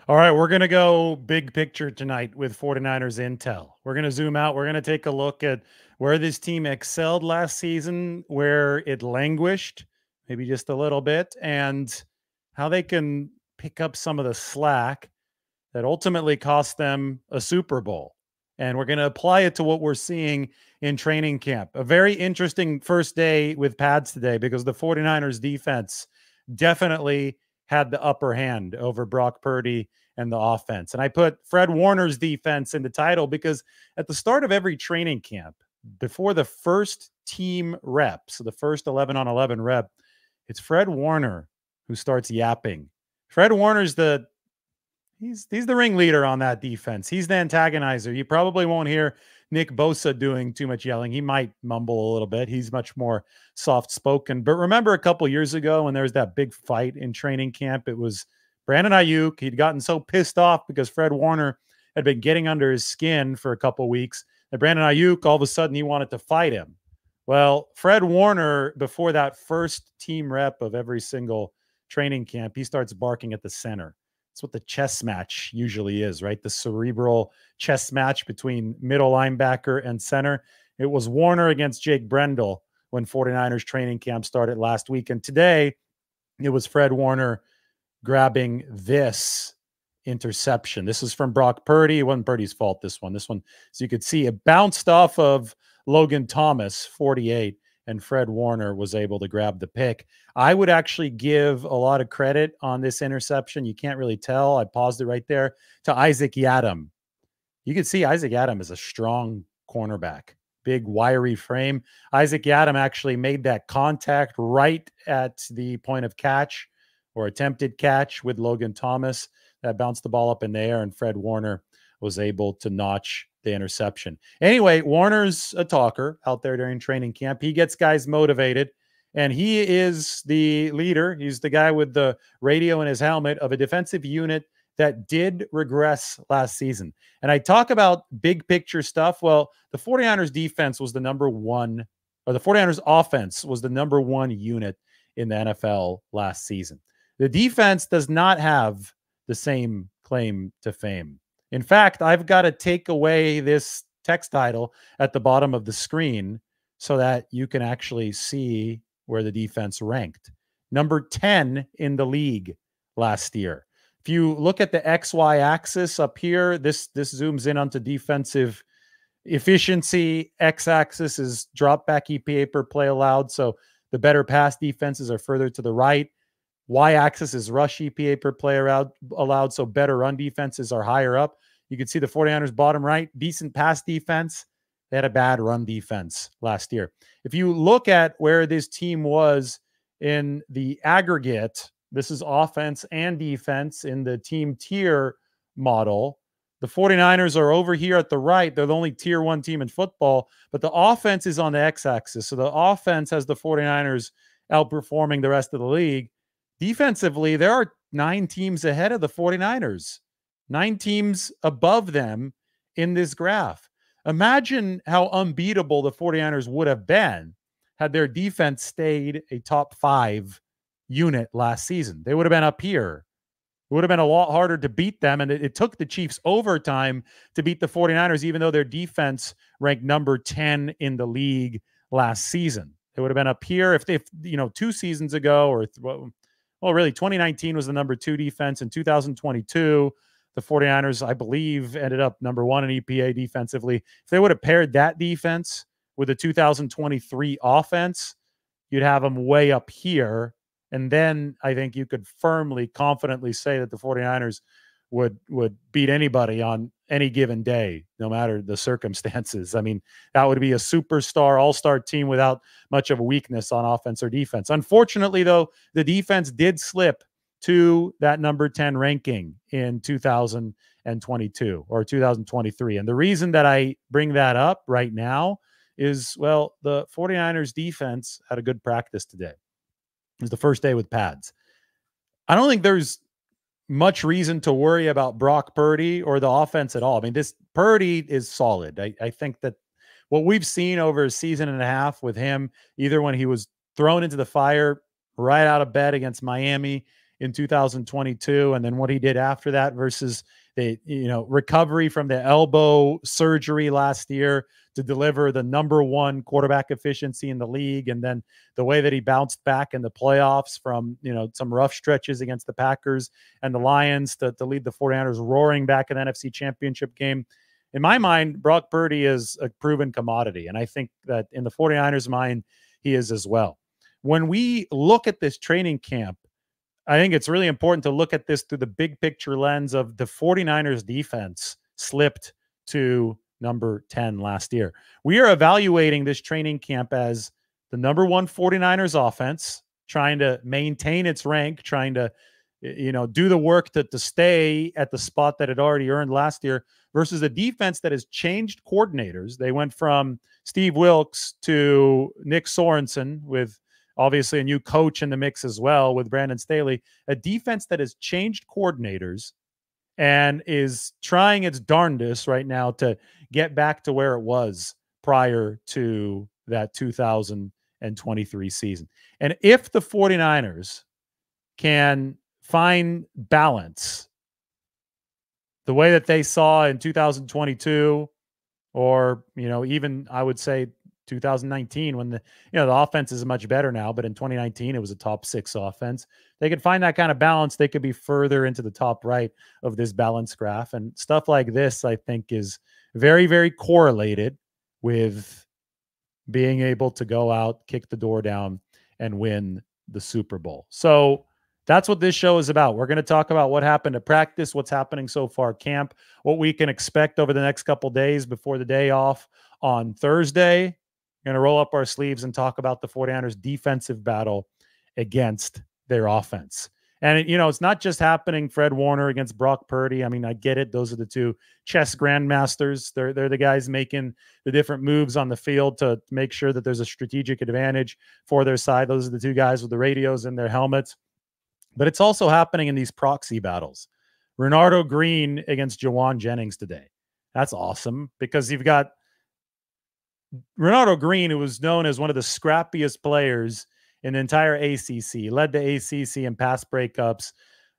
All right, we're going to go big picture tonight with 49ers Intel. We're going to zoom out. We're going to take a look at where this team excelled last season, where it languished, maybe just a little bit, and how they can pick up some of the slack that ultimately cost them a Super Bowl. And we're going to apply it to what we're seeing in training camp. A very interesting first day with pads today because the 49ers defense definitely had the upper hand over Brock Purdy and the offense. And I put Fred Warner's defense in the title because at the start of every training camp, before the first team rep, so the first 11 on 11 rep, it's Fred Warner who starts yapping. Fred Warner's he's the ringleader on that defense. He's the antagonizer. You probably won't hear Nick Bosa doing too much yelling. He might mumble a little bit. He's much more soft-spoken. But remember a couple years ago when there was that big fight in training camp? It was Brandon Ayuk. He'd gotten so pissed off because Fred Warner had been getting under his skin for a couple weeks that Brandon Ayuk, all of a sudden, he wanted to fight him. Well, Fred Warner, before that first team rep of every single training camp, he starts barking at the center. It's what the chess match usually is, right? The cerebral chess match between middle linebacker and center. It was Warner against Jake Brendel when 49ers training camp started last week. And today it was Fred Warner grabbing this interception. This is from Brock Purdy. It wasn't Purdy's fault, this one. This one, so you could see it bounced off of Logan Thomas, 48, and Fred Warner was able to grab the pick. I would actually give a lot of credit on this interception. You can't really tell. I paused it right there to Isaac Yiadom. You can see Isaac Yiadom is a strong cornerback, big wiry frame. Isaac Yiadom actually made that contact right at the point of catch or attempted catch with Logan Thomas that bounced the ball up in the air, and Fred Warner was able to notch the interception. Anyway, Warner's a talker out there during training camp. He gets guys motivated, and he is the leader. He's the guy with the radio in his helmet of a defensive unit that did regress last season. And I talk about big picture stuff. Well, the 49ers defense was the number one, or the 49ers offense was the number one unit in the NFL last season. The defense does not have the same claim to fame. In fact, I've got to take away this text title at the bottom of the screen so that you can actually see where the defense ranked. Number 10 in the league last year. If you look at the XY axis up here, this zooms in onto defensive efficiency. X axis is drop back EPA per play allowed. So the better pass defenses are further to the right. Y-axis is rush EPA per play allowed, so better run defenses are higher up. You can see the 49ers bottom right, decent pass defense. They had a bad run defense last year. If you look at where this team was in the aggregate, this is offense and defense in the team tier model. The 49ers are over here at the right. They're the only tier one team in football, but the offense is on the x-axis. So the offense has the 49ers outperforming the rest of the league. Defensively, there are 9 teams ahead of the 49ers, 9 teams above them in this graph. Imagine how unbeatable the 49ers would have been had their defense stayed a top 5 unit last season. They would have been up here. It would have been a lot harder to beat them, and it took the Chiefs overtime to beat the 49ers, even though their defense ranked number 10 in the league last season. They would have been up here if 2 seasons ago, or really 2019 was the number 2 defense. In 2022, the 49ers, I believe, ended up number 1 in EPA defensively. If they would have paired that defense with the 2023 offense, you'd have them way up here. And then I think you could firmly, confidently say that the 49ers would beat anybody on any given day, no matter the circumstances. I mean, that would be a superstar, all-star team without much of a weakness on offense or defense. Unfortunately, though, the defense did slip to that number 10 ranking in 2022 or 2023. And the reason that I bring that up right now is, well, the 49ers defense had a good practice today. It was the first day with pads. I don't think there's much reason to worry about Brock Purdy or the offense at all. I mean, this Purdy is solid. I think that what we've seen over a season and a half with him, either when he was thrown into the fire right out of bed against Miami in 2022 and then what he did after that versus the recovery from the elbow surgery last year to deliver the #1 quarterback efficiency in the league, and then the way that he bounced back in the playoffs from some rough stretches against the Packers and the Lions to lead the 49ers roaring back in the NFC Championship game. In my mind, Brock Purdy is a proven commodity, and I think that in the 49ers' mind, he is as well. When we look at this training camp, I think it's really important to look at this through the big picture lens of the 49ers defense slipped to number 10 last year. We are evaluating this training camp as the #1 49ers offense, trying to maintain its rank, trying to do the work to stay at the spot that it already earned last year, versus a defense that has changed coordinators. They went from Steve Wilks to Nick Sorensen, with obviously a new coach in the mix as well with Brandon Staley, a defense that has changed coordinators and is trying its darndest right now to get back to where it was prior to that 2023 season. And if the 49ers can find balance the way that they saw in 2022, or, even I would say 2019, when the offense is much better now, but in 2019 it was a top 6 offense. They could find that kind of balance, they could be further into the top right of this balance graph. And stuff like this, I think, is very, very correlated with being able to go out, kick the door down, and win the Super Bowl. So that's what this show is about. We're going to talk about what happened at practice, what's happening so far at camp, what we can expect over the next couple days before the day off on Thursday. We're going to roll up our sleeves and talk about the 49ers defensive battle against their offense. And, it's not just happening Fred Warner against Brock Purdy. I mean, I get it. Those are the two chess grandmasters. They're the guys making the different moves on the field to make sure that there's a strategic advantage for their side. Those are the two guys with the radios in their helmets. But it's also happening in these proxy battles. Renardo Green against Jawan Jennings today. That's awesome, because you've got Renardo Green, who was known as one of the scrappiest players in the entire ACC, led the ACC in pass breakups,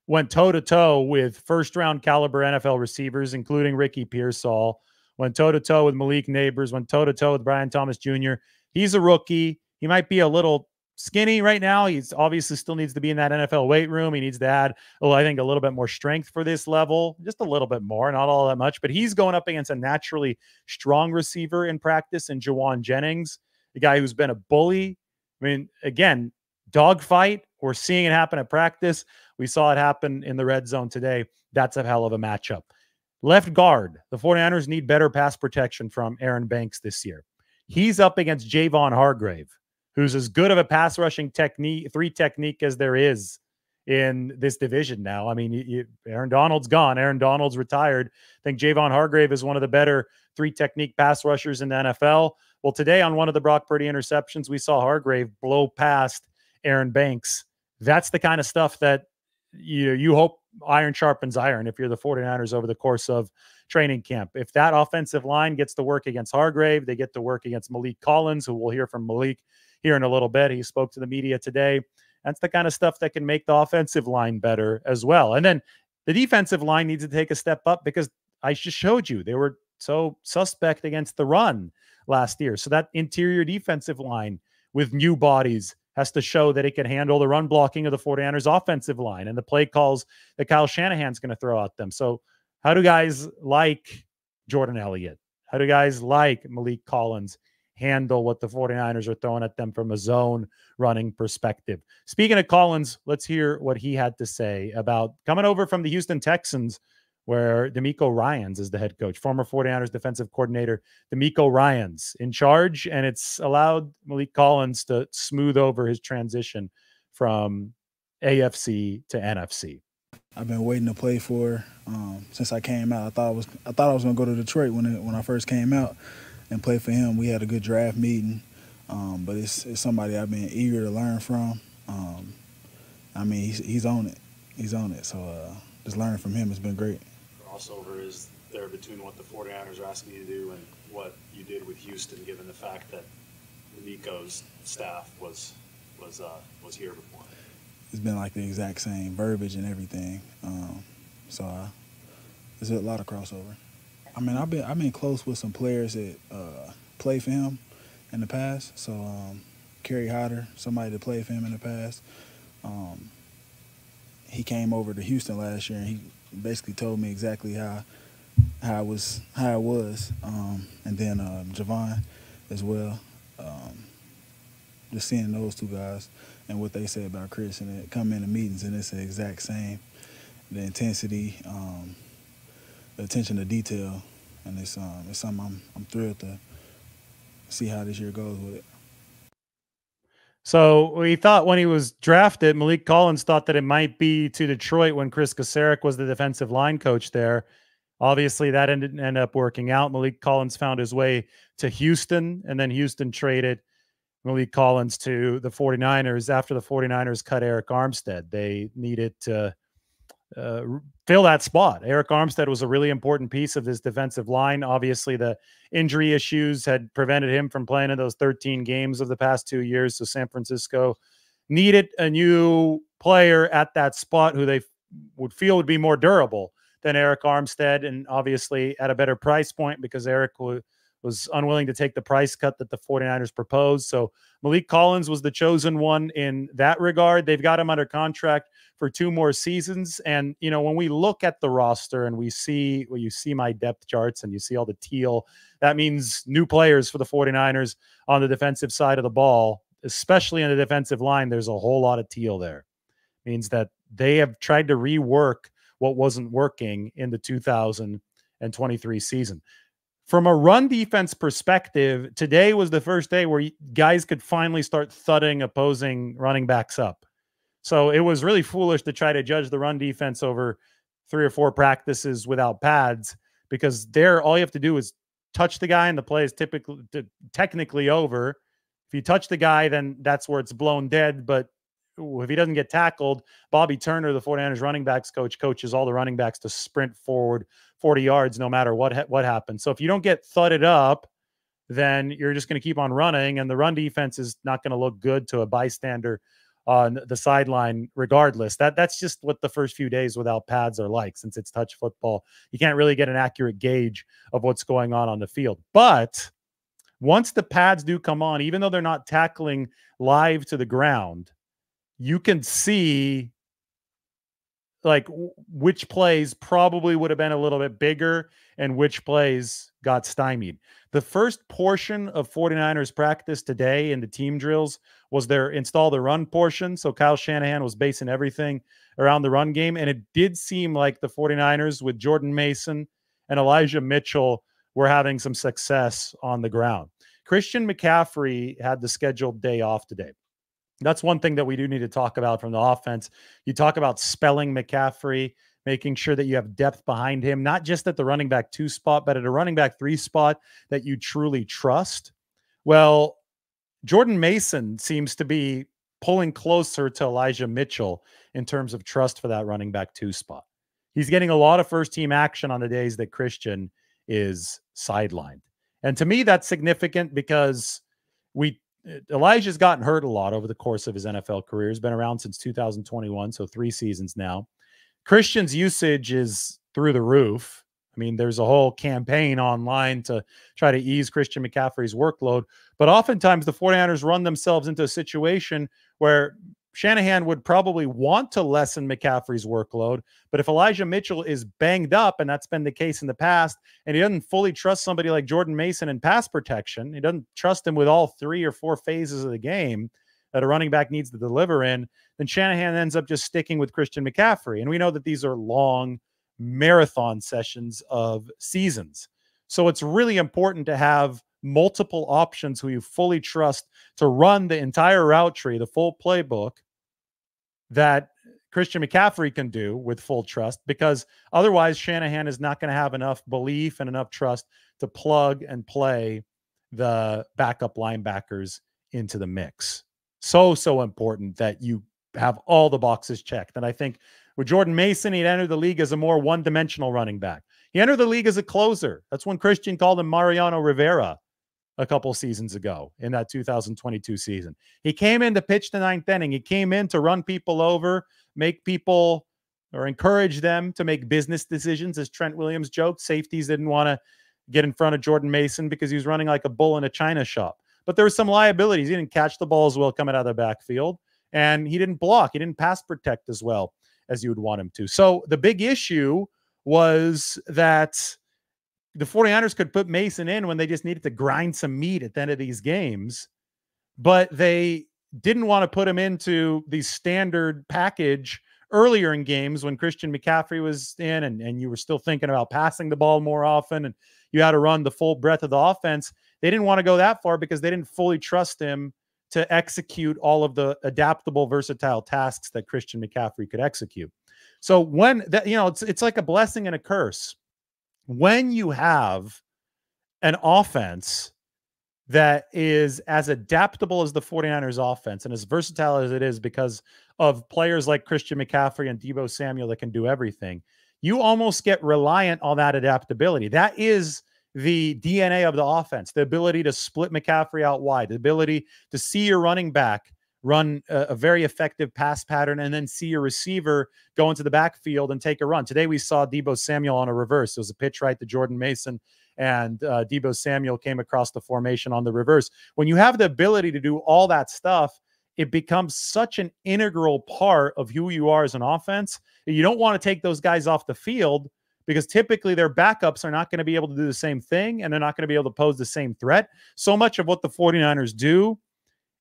went toe-to-toe with first-round caliber NFL receivers, including Ricky Pearsall, went toe-to-toe with Malik Neighbors, went toe-to-toe with Brian Thomas Jr. He's a rookie. He might be a little skinny right now. He's obviously still needs to be in that NFL weight room. He needs to add, I think, a little bit more strength for this level, just a little bit more, not all that much. But he's going up against a naturally strong receiver in practice in Jawan Jennings, the guy who's been a bully. I mean, again, dogfight. We're seeing it happen at practice. We saw it happen in the red zone today. That's a hell of a matchup. Left guard, the 49ers need better pass protection from Aaron Banks this year. He's up against Javon Hargrave, who's as good of a pass rushing technique as there is in this division now. I mean, Aaron Donald's gone. Aaron Donald's retired. I think Javon Hargrave is one of the better 3 technique pass rushers in the NFL. Well, today on one of the Brock Purdy interceptions, we saw Hargrave blow past Aaron Banks. That's the kind of stuff that you hope iron sharpens iron if you're the 49ers over the course of training camp. If that offensive line gets to work against Hargrave, they get to work against Malik Collins, who we'll hear from Malik here in a little bit. He spoke to the media today. That's the kind of stuff that can make the offensive line better as well. And then the defensive line needs to take a step up, because I just showed you they were so suspect against the run last year. So that interior defensive line with new bodies has to show that it can handle the run blocking of the 49ers offensive line and the play calls that Kyle Shanahan's going to throw at them. So how do guys like Jordan Elliott, how do guys like Malik Collins handle what the 49ers are throwing at them from a zone running perspective? Speaking of Collins, let's hear what he had to say about coming over from the Houston Texans, where DeMeco Ryans is the head coach, former 49ers defensive coordinator, DeMeco Ryans in charge, and it's allowed Malik Collins to smooth over his transition from AFC to NFC. I've been waiting to play for since I came out. I thought I was going to go to Detroit when I first came out and play for him. We had a good draft meeting, but it's somebody I've been eager to learn from. I mean, he's on it. He's on it. So just learning from him has been great. Crossover is there between what the 49ers are asking you to do and what you did with Houston, given the fact that Nico's staff was here before. it's been like the exact same verbiage and everything. There's a lot of crossover. I mean, I've been close with some players that play for him in the past. So Kerry Hodder, somebody that played for him in the past. He came over to Houston last year, and he basically told me exactly how it was. And then Javon as well. Just seeing those two guys and what they say about Chris, and it come into meetings and it's the exact same. The intensity, the attention to detail, and it's something I'm thrilled to see how this year goes with it. So we thought when he was drafted, Malik Collins thought that it might be to Detroit when Chris Kasarik was the defensive line coach there. Obviously, that didn't end up working out. Malik Collins found his way to Houston, and then Houston traded Malik Collins to the 49ers after the 49ers cut Eric Armstead. They needed to fill that spot. Eric Armstead was a really important piece of this defensive line. Obviously, the injury issues had prevented him from playing in those 13 games of the past 2 years. So San Francisco needed a new player at that spot who they would feel would be more durable than Eric Armstead, and obviously at a better price point because Eric was unwilling to take the price cut that the 49ers proposed. So Malik Collins was the chosen one in that regard. They've got him under contract for 2 more seasons. And, you know, when we look at the roster and we see, well, you see my depth charts and you see all the teal, that means new players for the 49ers on the defensive side of the ball, especially in the defensive line. There's a whole lot of teal there. It means that they have tried to rework what wasn't working in the 2023 season. From a run defense perspective, today was the first day where guys could finally start thudding opposing running backs up. So it was really foolish to try to judge the run defense over 3 or 4 practices without pads, because there, all you have to do is touch the guy and the play is technically over. If you touch the guy, then that's where it's blown dead. But if he doesn't get tackled, Bobby Turner, the 49ers running backs coach, coaches all the running backs to sprint forward 40 yards no matter what happens. So if you don't get thudded up, then you're just going to keep on running, and the run defense is not going to look good to a bystander on the sideline regardless. That's just what the first few days without pads are like. Since it's touch football, you can't really get an accurate gauge of what's going on the field. But once the pads do come on, even though they're not tackling live to the ground, you can see like which plays probably would have been a little bit bigger and which plays got stymied. The first portion of 49ers practice today in the team drills was their install the run portion. So Kyle Shanahan was basing everything around the run game. And it did seem like the 49ers with Jordan Mason and Elijah Mitchell were having some success on the ground. Christian McCaffrey had the scheduled day off today. That's one thing that we do need to talk about from the offense. You talk about spelling McCaffrey, making sure that you have depth behind him, not just at the running back 2 spot, but at a running back 3 spot that you truly trust. Well, Jordan Mason seems to be pulling closer to Elijah Mitchell in terms of trust for that running back 2 spot. He's getting a lot of first team action on the days that Christian is sidelined. And to me, that's significant because Elijah's gotten hurt a lot over the course of his NFL career. He's been around since 2021, so 3 seasons now. Christian's usage is through the roof. I mean, there's a whole campaign online to try to ease Christian McCaffrey's workload. But oftentimes the 49ers run themselves into a situation where Shanahan would probably want to lessen McCaffrey's workload. But if Elijah Mitchell is banged up, and that's been the case in the past, and he doesn't fully trust somebody like Jordan Mason in pass protection, he doesn't trust him with all 3 or 4 phases of the game that a running back needs to deliver in, then Shanahan ends up just sticking with Christian McCaffrey. And we know that these are long marathon sessions of seasons. So it's really important to have multiple options who you fully trust to run the entire route tree, the full playbook that Christian McCaffrey can do with full trust, because otherwise Shanahan is not going to have enough belief and enough trust to plug and play the backup linebackers into the mix. So important that you have all the boxes checked. And I think with Jordan Mason, he'd entered the league as a more one-dimensional running back. He entered the league as a closer. That's when Christian called him Mariano Rivera. a couple seasons ago in that 2022 season. He came in to pitch the ninth inning. He came in to run people over, make people or encourage them to make business decisions. As Trent Williams joked, safeties didn't want to get in front of Jordan Mason because he was running like a bull in a china shop. But there were some liabilities. He didn't catch the ball as well coming out of the backfield, and he didn't block. He didn't pass protect as well as you would want him to. So the big issue was that the 49ers could put Mason in when they just needed to grind some meat at the end of these games, but they didn't want to put him into the standard package earlier in games when Christian McCaffrey was in and you were still thinking about passing the ball more often and you had to run the full breadth of the offense. They didn't want to go that far because they didn't fully trust him to execute all of the adaptable, versatile tasks that Christian McCaffrey could execute. So when that, it's like a blessing and a curse. When you have an offense that is as adaptable as the 49ers offense and as versatile as it is because of players like Christian McCaffrey and Deebo Samuel that can do everything, you almost get reliant on that adaptability. That is the DNA of the offense, the ability to split McCaffrey out wide, the ability to see your running back run a very effective pass pattern and then see your receiver go into the backfield and take a run. Today we saw Deebo Samuel on a reverse. It was a pitch right to Jordan Mason, and Deebo Samuel came across the formation on the reverse. When you have the ability to do all that stuff, it becomes such an integral part of who you are as an offense. You don't want to take those guys off the field because typically their backups are not going to be able to do the same thing and they're not going to be able to pose the same threat. So much of what the 49ers do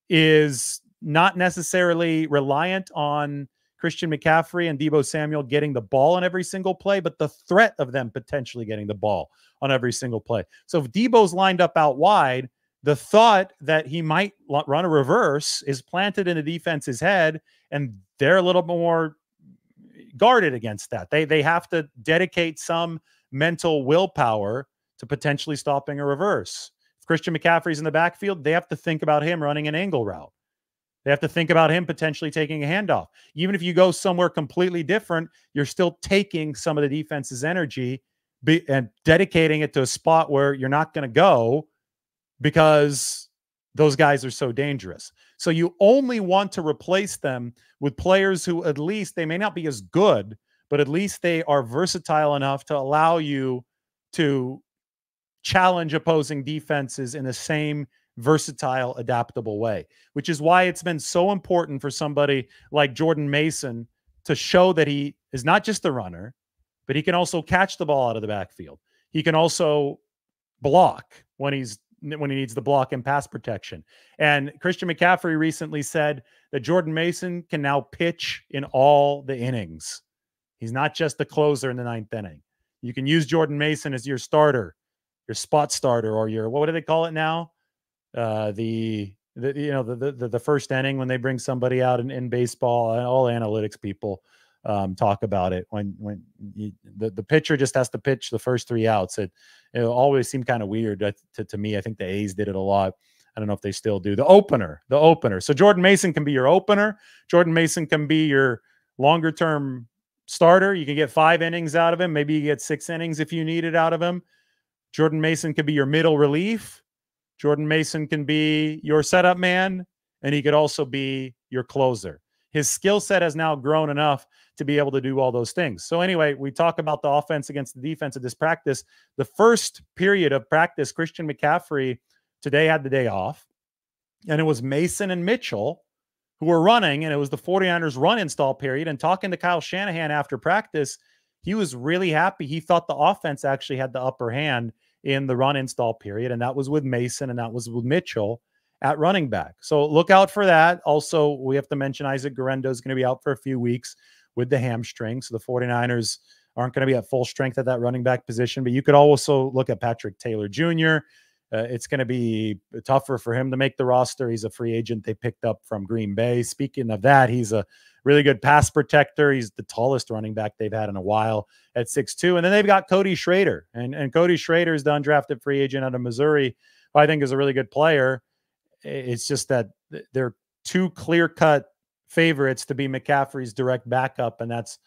is not necessarily reliant on Christian McCaffrey and Deebo Samuel getting the ball on every single play, but the threat of them potentially getting the ball on every single play. So if Deebo's lined up out wide, the thought that he might run a reverse is planted in the defense's head, and they're a little more guarded against that. They have to dedicate some mental willpower to potentially stopping a reverse. If Christian McCaffrey's in the backfield, they have to think about him running an angle route. They have to think about him potentially taking a handoff. Even if you go somewhere completely different, you're still taking some of the defense's energy and dedicating it to a spot where you're not going to go because those guys are so dangerous. So you only want to replace them with players who at least, they may not be as good, but at least they are versatile enough to allow you to challenge opposing defenses in the same versatile, adaptable way, which is why it's been so important for somebody like Jordan Mason to show that he is not just a runner, but he can also catch the ball out of the backfield. He can also block when he needs the block and pass protection. And Christian McCaffrey recently said that Jordan Mason can now pitch in all the innings. He's not just the closer in the ninth inning. You can use Jordan Mason as your starter, your spot starter, or your, what do they call it now? The first inning when they bring somebody out in baseball, and all analytics people talk about it. When the pitcher just has to pitch the first three outs, it always seemed kind of weird to me. I think the A's did it a lot. I don't know if they still do. The opener. So Jordan Mason can be your opener. Jordan Mason can be your longer term starter. You can get 5 innings out of him. Maybe you get 6 innings if you need it out of him. Jordan Mason could be your middle relief. Jordan Mason can be your setup man, and he could also be your closer. His skill set has now grown enough to be able to do all those things. So anyway, we talk about the offense against the defense of this practice. The first period of practice, Christian McCaffrey today had the day off, and it was Mason and Mitchell who were running, and it was the 49ers run install period. And talking to Kyle Shanahan after practice, he was really happy. He thought the offense actually had the upper hand in the run install period, and that was with Mason and that was with Mitchell at running back. So look out for that. Also, we have to mention Isaac Guerendo is going to be out for a few weeks with the hamstring, so the 49ers aren't going to be at full strength at that running back position. But you could also look at Patrick Taylor Jr. It's going to be tougher for him to make the roster. He's a free agent they picked up from Green Bay. Speaking of that, he's a really good pass protector. He's the tallest running back they've had in a while at 6'2". And then they've got Cody Schrader. And Cody Schrader is the undrafted free agent out of Missouri, who I think is a really good player. It's just that they're 2 clear-cut favorites to be McCaffrey's direct backup, and that's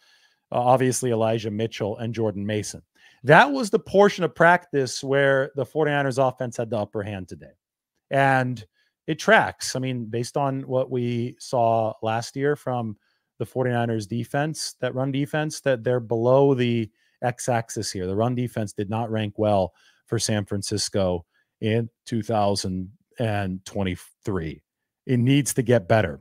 obviously Elijah Mitchell and Jordan Mason. That was the portion of practice where the 49ers offense had the upper hand today. And it tracks. I mean, based on what we saw last year from the 49ers defense, that run defense, that they're below the x-axis here. The run defense did not rank well for San Francisco in 2023. It needs to get better.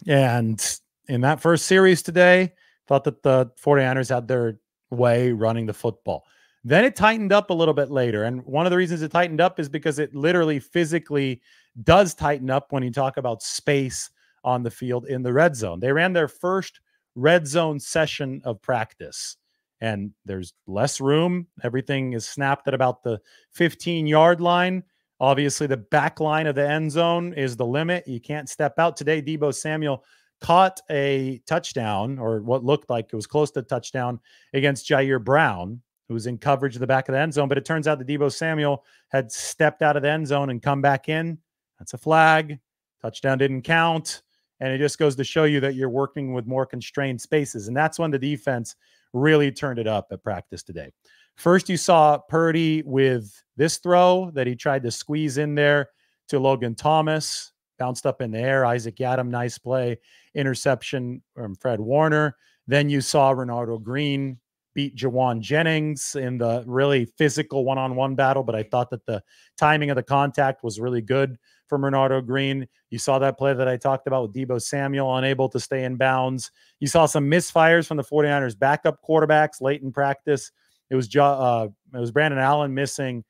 And in that first series today, thought that the 49ers had their way running the football. Then it tightened up a little bit later. And one of the reasons it tightened up is because it literally physically does tighten up when you talk about space on the field in the red zone. They ran their first red zone session of practice, and there's less room. Everything is snapped at about the 15-yard line. Obviously, the back line of the end zone is the limit. You can't step out. Today, Deebo Samuel caught a touchdown, or what looked like it was close to a touchdown, against Jair Brown, who was in coverage at the back of the end zone. But it turns out that Deebo Samuel had stepped out of the end zone and come back in. That's a flag. Touchdown didn't count. And it just goes to show you that you're working with more constrained spaces. And that's when the defense really turned it up at practice today. First, you saw Purdy with this throw that he tried to squeeze in there to Logan Thomas, bounced up in the air. Isaac Yiadom, nice play. Interception from Fred Warner. Then you saw Renardo Green beat Jawan Jennings in the really physical one-on-one battle, but I thought that the timing of the contact was really good from Renardo Green. You saw that play that I talked about with Deebo Samuel, unable to stay in bounds. You saw some misfires from the 49ers backup quarterbacks late in practice. It was Brandon Allen missing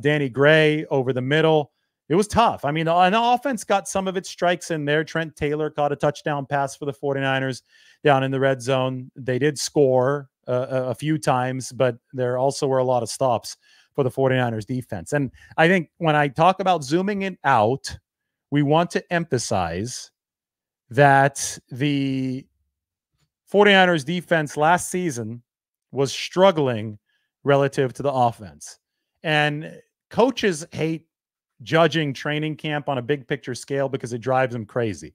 Danny Gray over the middle. It was tough. I mean, and the offense got some of its strikes in there. Trent Taylor caught a touchdown pass for the 49ers down in the red zone. They did score a few times, but there also were a lot of stops for the 49ers defense. And I think when I talk about zooming it out, we want to emphasize that the 49ers defense last season was struggling relative to the offense. And coaches hate judging training camp on a big picture scale because it drives them crazy.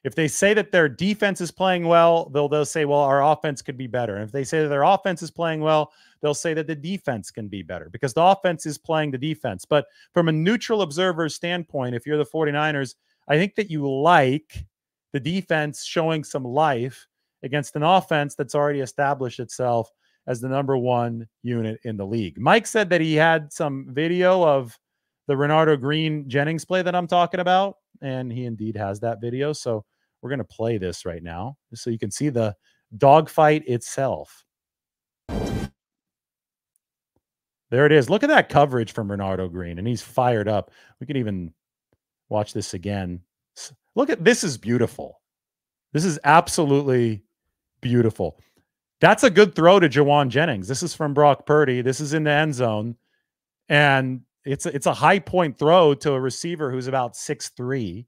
If they say that their defense is playing well, they'll say, well, our offense could be better. And if they say that their offense is playing well, they'll say that the defense can be better because the offense is playing the defense. But from a neutral observer's standpoint, if you're the 49ers, I think that you like the defense showing some life against an offense that's already established itself as the number one unit in the league. Mike said that he had some video of the Renardo Green Jennings play that I'm talking about, and he indeed has that video. So we're going to play this right now just so you can see the dogfight itself. There it is. Look at that coverage from Renardo Green, and he's fired up. We can even watch this again. Look at this. Is beautiful. This is absolutely beautiful. That's a good throw to Jawan Jennings. This is from Brock Purdy. This is in the end zone, and it's a high point throw to a receiver who's about 6'3"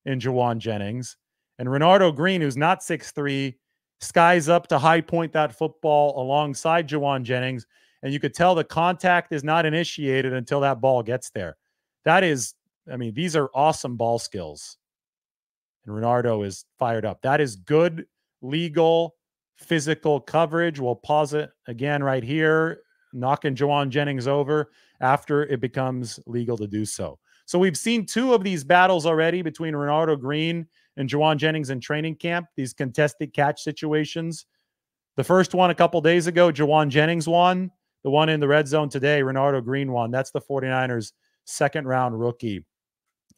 in Jawan Jennings. And Renardo Green, who's not 6'3", skies up to high point that football alongside Jawan Jennings. And you could tell the contact is not initiated until that ball gets there. That is, I mean, these are awesome ball skills. And Renardo is fired up. That is good, legal, physical coverage. We'll pause it again right here, knocking Jawan Jennings over after it becomes legal to do so. So we've seen two of these battles already between Renardo Green and Jawan Jennings in training camp, these contested catch situations. The first one a couple days ago, Jawan Jennings won. The one in the red zone today, Renardo Green won. That's the 49ers' second-round rookie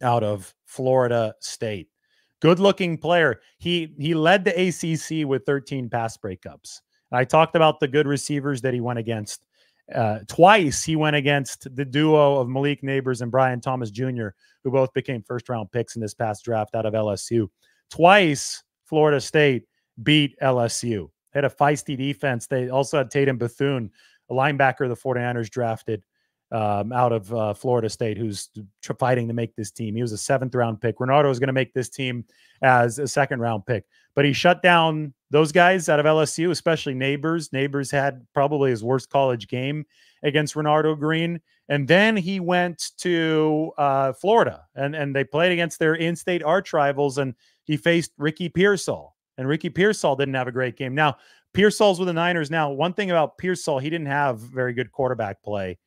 out of Florida State. Good-looking player. He led the ACC with 13 pass breakups. I talked about the good receivers that he went against. Twice he went against the duo of Malik Neighbors and Brian Thomas Jr., who both became first-round picks in this past draft out of LSU. Twice Florida State beat LSU. They had a feisty defense. They also had Tatum Bethune, a linebacker the 49ers drafted out of Florida State, who's fighting to make this team. He was a 7th-round pick. Renardo was going to make this team as a 2nd-round pick. But he shut down those guys out of LSU, especially Neighbors. Neighbors had probably his worst college game against Renardo Green. And then he went to Florida, and they played against their in-state arch rivals, and he faced Ricky Pearsall. And Ricky Pearsall didn't have a great game. Now, Pearsall's with the Niners now. One thing about Pearsall, he didn't have very good quarterback play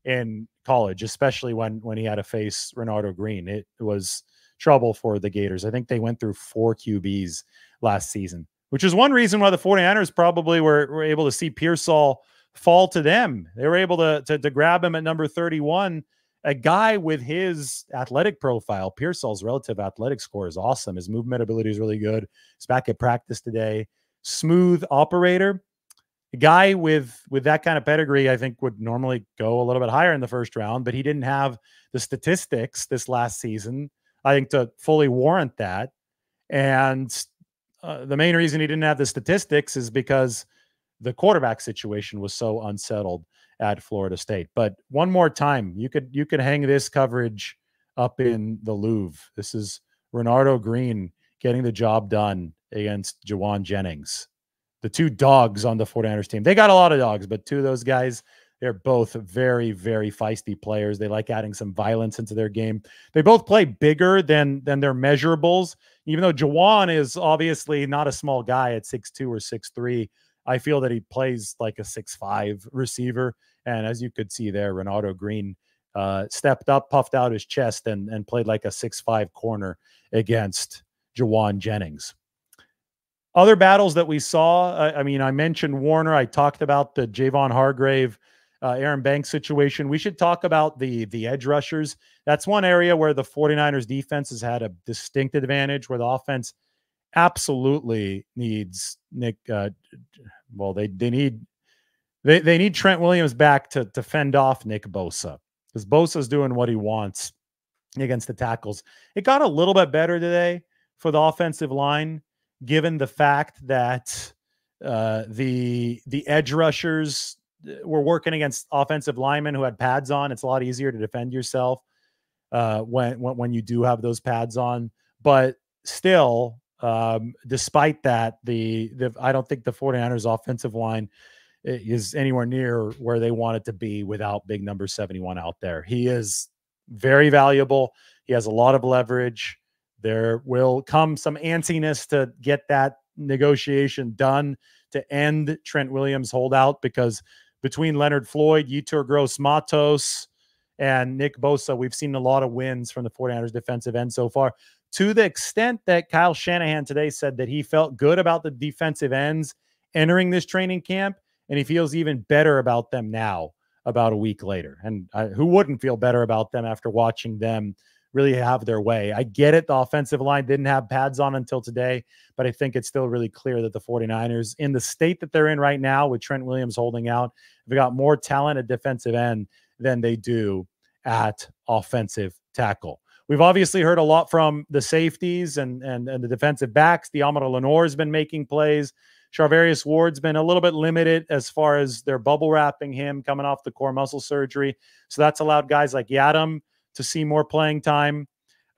in college, especially when he had to face Renardo Green. It was trouble for the Gators. I think they went through 4 QBs last season, which is one reason why the 49ers probably were able to see Pearsall fall to them. They were able to grab him at number 31, a guy with his athletic profile. Pearsall's relative athletic score is awesome. His movement ability is really good. He's back at practice today. Smooth operator. A guy with that kind of pedigree, I think, would normally go a little bit higher in the first round, but he didn't have the statistics this last season, I think, to fully warrant that. And the main reason he didn't have the statistics is because the quarterback situation was so unsettled at Florida State. But one more time, you could hang this coverage up in the Louvre. This is Renardo Green getting the job done against Jawan Jennings. The two dogs on the 49ers team. They got a lot of dogs, but two of those guys, they're both very, very feisty players. They like adding some violence into their game. They both play bigger than their measurables. Even though Jawan is obviously not a small guy at 6'2" or 6'3", I feel that he plays like a 6'5" receiver. And as you could see there, Renardo Green stepped up, puffed out his chest, and played like a 6'5" corner against Jawan Jennings. Other battles that we saw, I mean, I mentioned Warner. I talked about the Javon Hargrave, Aaron Banks situation. We should talk about the edge rushers. That's one area where the 49ers defense has had a distinct advantage, where the offense absolutely needs Nick. Well, they need Trent Williams back to fend off Nick Bosa, because Bosa's doing what he wants against the tackles. It got a little bit better today for the offensive line, given the fact that the edge rushers were working against offensive linemen who had pads on. It's a lot easier to defend yourself when you do have those pads on. But still, despite that, I don't think the 49ers offensive line is anywhere near where they want it to be without big number 71 out there. He is very valuable. He has a lot of leverage. There will come some antsiness to get that negotiation done to end Trent Williams' holdout, because between Leonard Floyd, Yetur Gross-Matos, and Nick Bosa, we've seen a lot of wins from the 49ers defensive end so far, to the extent that Kyle Shanahan today said that he felt good about the defensive ends entering this training camp, and he feels even better about them now, about a week later. And who wouldn't feel better about them after watching them really have their way? I get it. The offensive line didn't have pads on until today, but I think it's still really clear that the 49ers, in the state that they're in right now with Trent Williams holding out, have got more talent at defensive end than they do at offensive tackle. We've obviously heard a lot from the safeties and the defensive backs. Diamondo Lenore has been making plays. Charvarius Ward's been a little bit limited as far as their bubble wrapping him coming off the core muscle surgery. So that's allowed guys like Yadam to see more playing time.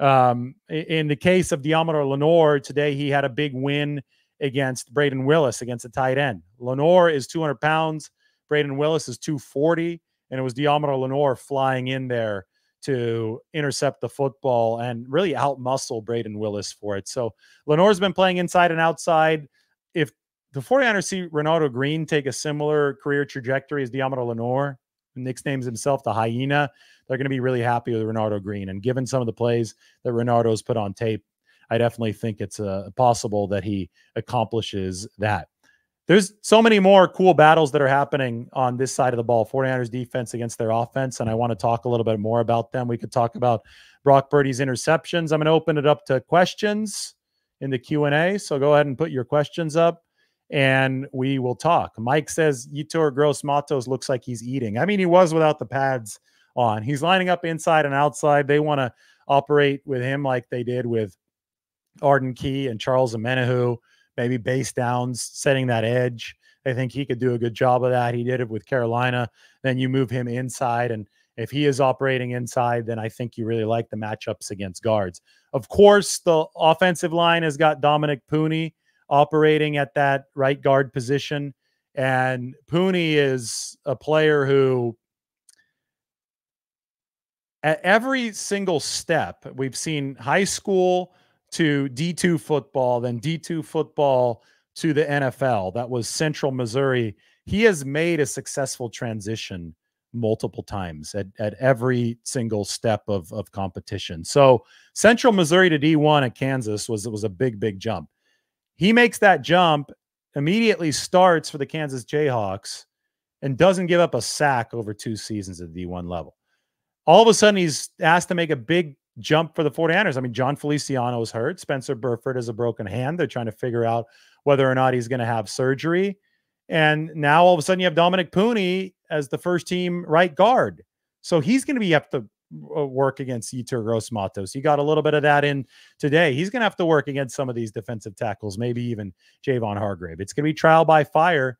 In the case of Diamondo Lenore, today he had a big win against Braden Willis, against a tight end. Lenore is 200 pounds. Braden Willis is 240. And it was Diamondo Lenore flying in there to intercept the football and really outmuscle Braden Willis for it. So Lenore's been playing inside and outside. If the 49ers see Renardo Green take a similar career trajectory as Diamondo Lenore, nicknames himself the Hyena, they're going to be really happy with Renardo Green. And given some of the plays that Renardo's put on tape, I definitely think it's possible that he accomplishes that. There's so many more cool battles that are happening on this side of the ball. 49ers defense against their offense, and I want to talk a little bit more about them. We could talk about Brock Purdy's interceptions. I'm going to open it up to questions in the Q&A, so go ahead and put your questions up, and we will talk. Mike says, Yetur Gross-Matos looks like he's eating. I mean, he was without the pads on. He's lining up inside and outside. They want to operate with him like they did with Arden Key and Charles Omenihu. Maybe base downs, setting that edge. I think he could do a good job of that. He did it with Carolina. Then you move him inside, and if he is operating inside, then I think you really like the matchups against guards. Of course, the offensive line has got Dominic Purdy operating at that right guard position, and Purdy is a player who, at every single step, we've seen high school to D2 football, then D2 football to the NFL, that was Central Missouri, he has made a successful transition multiple times at every single step of competition. So Central Missouri to D1 at Kansas was a big jump. He makes that jump, immediately starts for the Kansas Jayhawks, and doesn't give up a sack over 2 seasons at the D1 level. All of a sudden, he's asked to make a big jump for the 49ers. I mean, John Feliciano is hurt. Spencer Burford has a broken hand. They're trying to figure out whether or not he's going to have surgery. And now all of a sudden you have Dominic Purdy as the first team right guard. So he's going to have to work against Yetur Gross-Matos. He got a little bit of that in today. He's going to have to work against some of these defensive tackles, maybe even Javon Hargrave. It's going to be trial by fire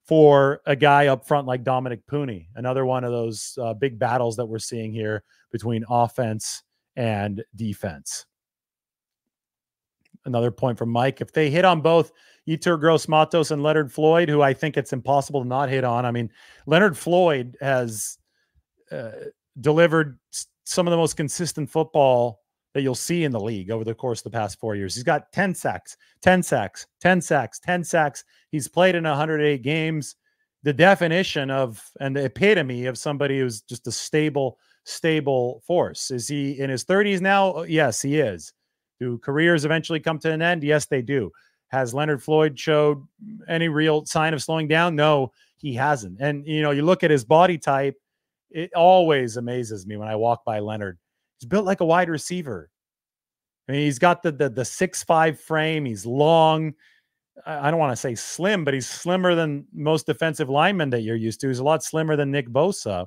for a guy up front like Dominic Purdy. Another one of those big battles that we're seeing here between offense and defense. Another point from Mike. If they hit on both Yetur Gross-Matos and Leonard Floyd, who I think it's impossible to not hit on. I mean, Leonard Floyd has delivered some of the most consistent football that you'll see in the league over the course of the past 4 years. He's got 10 sacks, 10 sacks, 10 sacks, 10 sacks. He's played in 108 games. The definition of and the epitome of somebody who's just a stable force. Is he in his 30s now? Yes, he is. Do careers eventually come to an end? Yes, they do. Has Leonard Floyd showed any real sign of slowing down? No, he hasn't. And, you know, you look at his body type, it always amazes me when I walk by Leonard. He's built like a wide receiver. I mean, he's got the 6'5" frame. He's long. I don't want to say slim, but he's slimmer than most defensive linemen that you're used to. He's a lot slimmer than Nick Bosa.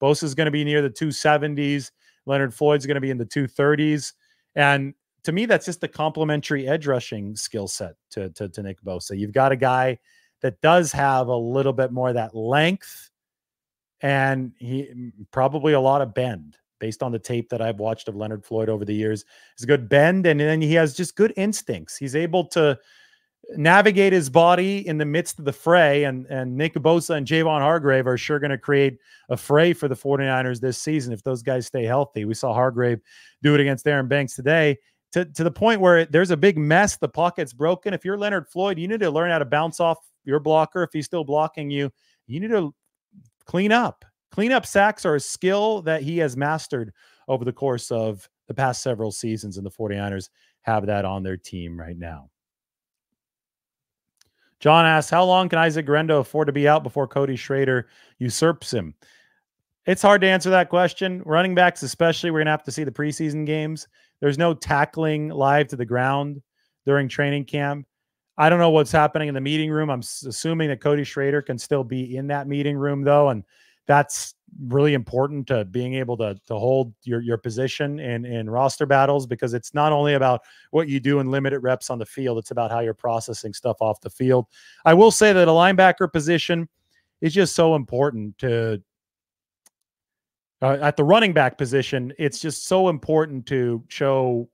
Bosa's going to be near the 270s. Leonard Floyd's going to be in the 230s. And to me, that's just a complementary edge rushing skill set to Nick Bosa. You've got a guy that does have a little bit more of that length, and he probably a lot of bend based on the tape that I've watched of Leonard Floyd over the years. It's a good bend, and then he has just good instincts. He's able to navigate his body in the midst of the fray, and Nick Bosa and Javon Hargrave are sure going to create a fray for the 49ers this season if those guys stay healthy. We saw Hargrave do it against Aaron Banks today. To the point where there's a big mess, the pocket's broken. If you're Leonard Floyd, you need to learn how to bounce off your blocker. If he's still blocking you, you need to clean up. Clean up sacks are a skill that he has mastered over the course of the past several seasons, and the 49ers have that on their team right now. John asks, how long can Isaac Guerendo afford to be out before Cody Schrader usurps him? It's hard to answer that question. Running backs especially, we're going to have to see the preseason games. There's no tackling live to the ground during training camp. I don't know what's happening in the meeting room. I'm assuming that Cody Schrader can still be in that meeting room, though, and that's really important to being able to hold your position in roster battles, because it's not only about what you do in limited reps on the field, it's about how you're processing stuff off the field. I will say that a linebacker position is just so important to at the running back position. It's just so important to show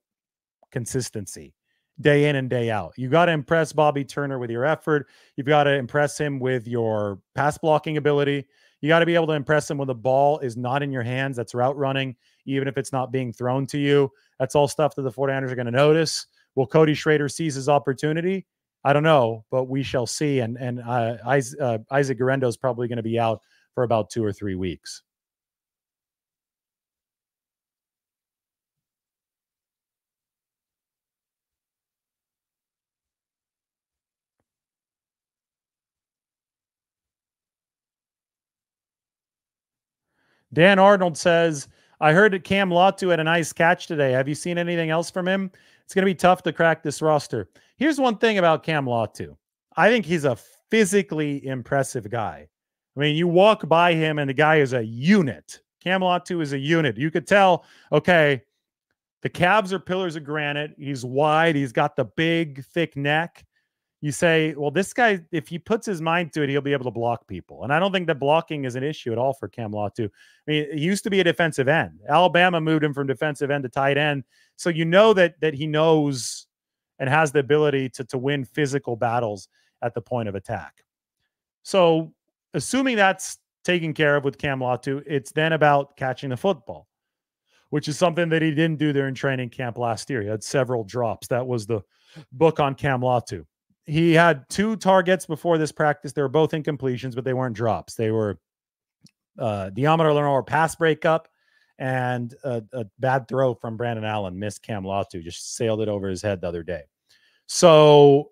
consistency day in and day out. You got to impress Bobby Turner with your effort. You've got to impress him with your pass blocking ability. You got to be able to impress him when the ball is not in your hands. That's route running, even if it's not being thrown to you. That's all stuff that the 49ers are going to notice. Will Cody Schrader seize his opportunity? I don't know, but we shall see. And Isaac Guerendo is probably going to be out for about 2 or 3 weeks. Dan Arnold says, I heard that Cam Latu had a nice catch today. Have you seen anything else from him? It's going to be tough to crack this roster. Here's one thing about Cam Latu. I think he's a physically impressive guy. I mean, you walk by him and the guy is a unit. Cam Latu is a unit. You could tell, okay, the calves are pillars of granite. He's wide. He's got the big, thick neck. You say, well, this guy, if he puts his mind to it, he'll be able to block people. And I don't think that blocking is an issue at all for Cam Latu. I mean, he used to be a defensive end. Alabama moved him from defensive end to tight end. So you know that he knows and has the ability to win physical battles at the point of attack. So assuming that's taken care of with Cam Latu, it's then about catching the football, which is something that he didn't do there in training camp last year. He had several drops. That was the book on Cam Latu. he had 2 targets before this practice. They were both incompletions, but they weren't drops. They were Diameter Lenore pass breakup and a bad throw from Brandon Allen. Missed Cam Latu, just sailed it over his head the other day. So,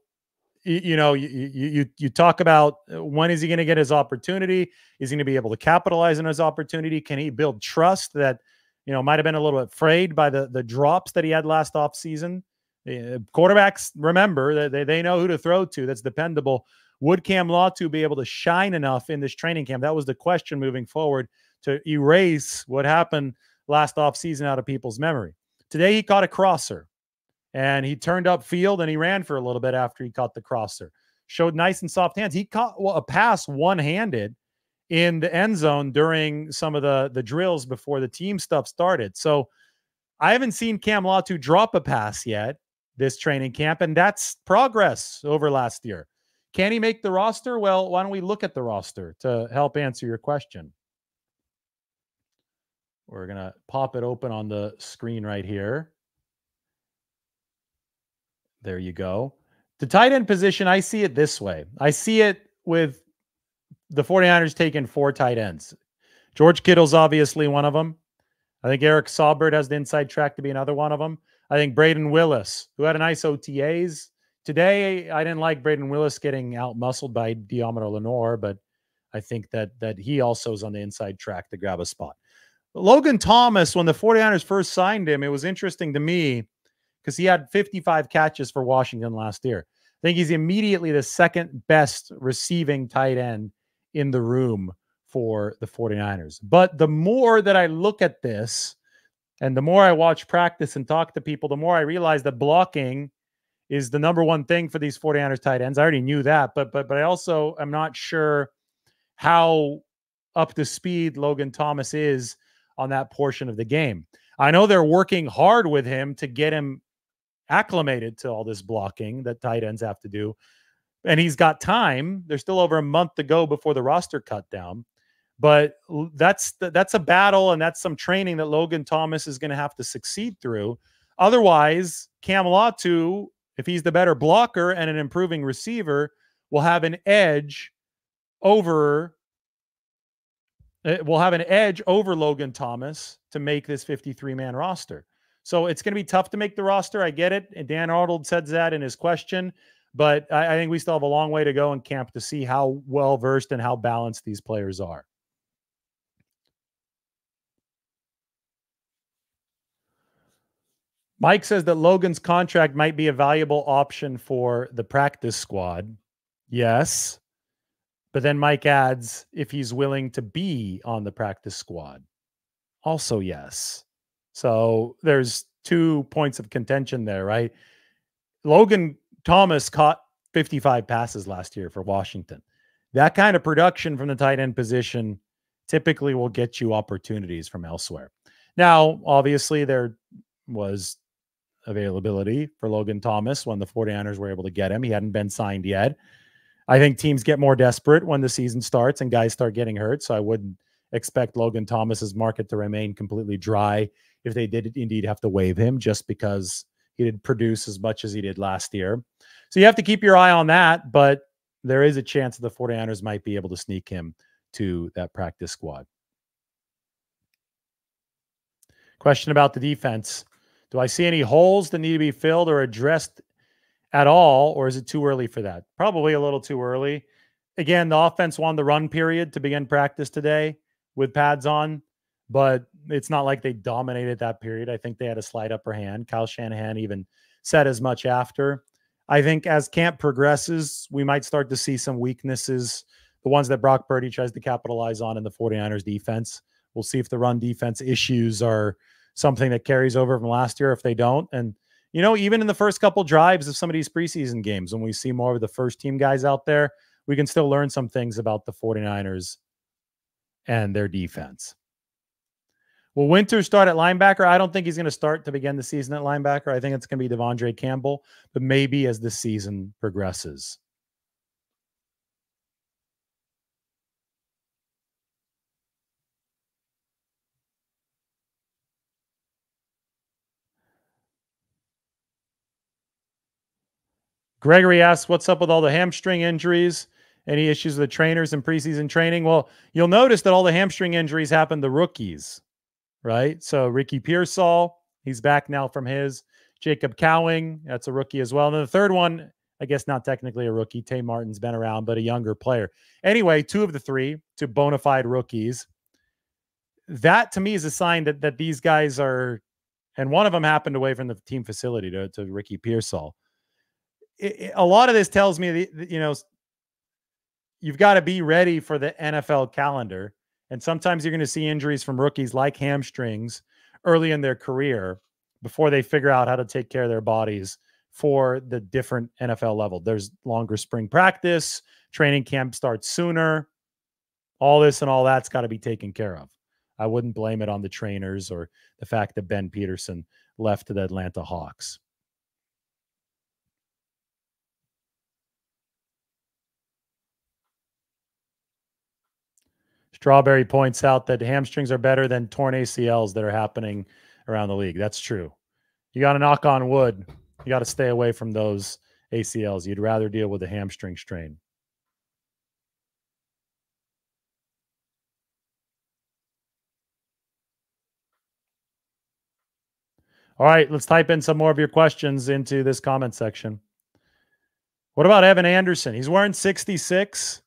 you talk about when is he going to get his opportunity? Is he going to be able to capitalize on his opportunity? Can he build trust that, might have been a little bit afraid by the drops that he had last offseason? Quarterbacks remember that they know who to throw to. That's dependable. Would Cam Latu be able to shine enough in this training camp? That was the question moving forward to erase what happened last offseason out of people's memory. Today he caught a crosser and he turned up field and he ran for a little bit after he caught the crosser. Showed nice and soft hands. He caught a pass one-handed in the end zone during some of the drills before the team stuff started. So I haven't seen Cam Latu drop a pass yet this training camp, and that's progress over last year. Can he make the roster? Well, why don't we look at the roster to help answer your question? We're going to pop it open on the screen right here. There you go. The tight end position, I see it this way. I see it with the 49ers taking 4 tight ends. George Kittle's obviously one of them. I think Eric Saubert has the inside track to be another one of them. I think Braden Willis, who had a nice OTAs. Today, I didn't like Braden Willis getting out-muscled by Diameter Lenore, but I think that he also is on the inside track to grab a spot. Logan Thomas, when the 49ers first signed him, it was interesting to me because he had 55 catches for Washington last year. I think he's immediately the second best receiving tight end in the room for the 49ers. But the more that I look at this and the more I watch practice and talk to people, the more I realize that blocking is the number one thing for these 49ers tight ends. I already knew that, but I also am not sure how up to speed Logan Thomas is on that portion of the game. I know they're working hard with him to get him acclimated to all this blocking that tight ends have to do. And he's got time. There's still over a month to go before the roster cut down. But that's a battle, and that's some training that Logan Thomas is going to have to succeed through. Otherwise, Cam Latu, if he's the better blocker and an improving receiver, will have an edge over Logan Thomas to make this 53-man roster. So it's going to be tough to make the roster. I get it. And Dan Arnold said that in his question. But I think we still have a long way to go in camp to see how well-versed and how balanced these players are. Mike says that Logan's contract might be a valuable option for the practice squad. Yes. But then Mike adds, if he's willing to be on the practice squad. Also, yes. So there's 2 points of contention there, right? Logan Thomas caught 55 passes last year for Washington. That kind of production from the tight end position typically will get you opportunities from elsewhere. Now, obviously, there was availability for Logan Thomas when the 49ers were able to get him. He hadn't been signed yet. I think teams get more desperate when the season starts and guys start getting hurt. So I wouldn't expect Logan Thomas's market to remain completely dry if they did indeed have to waive him just because he didn't produce as much as he did last year. So you have to keep your eye on that, but there is a chance that the 49ers might be able to sneak him to that practice squad. Question about the defense. Do I see any holes that need to be filled or addressed at all, or is it too early for that? Probably a little too early. Again, the offense won the run period to begin practice today with pads on, but it's not like they dominated that period. I think they had a slight upper hand. Kyle Shanahan even said as much after. I think as camp progresses, we might start to see some weaknesses, the ones that Brock Purdy tries to capitalize on in the 49ers defense. We'll see if the run defense issues are something that carries over from last year. If they don't, and even in the first couple drives of some of these preseason games, when we see more of the first team guys out there, we can still learn some things about the 49ers and their defense. Will Winter start at linebacker? I don't think he's going to start to begin the season at linebacker. I think it's going to be Devondre Campbell, but maybe as the season progresses. Gregory asks, what's up with all the hamstring injuries? Any issues with the trainers in preseason training? Well, you'll notice that all the hamstring injuries happened to rookies, right? So Ricky Pearsall, he's back now from his. Jacob Cowing, that's a rookie as well. And then the third one, I guess not technically a rookie. Tay Martin's been around, but a younger player. Anyway, two of the three, two bona fide rookies. That to me is a sign that these guys are, and one of them happened away from the team facility to Ricky Pearsall. A lot of this tells me that, you've got to be ready for the NFL calendar. And sometimes you're going to see injuries from rookies like hamstrings early in their career before they figure out how to take care of their bodies for the different NFL level. There's longer spring practice, training camp starts sooner. All this and all that's got to be taken care of. I wouldn't blame it on the trainers or the fact that Ben Peterson left to the Atlanta Hawks. Strawberry points out that hamstrings are better than torn ACLs that are happening around the league. That's true. You got to knock on wood. You got to stay away from those ACLs. You'd rather deal with a hamstring strain. All right, let's type in some more of your questions into this comment section. What about Evan Anderson? He's wearing 66.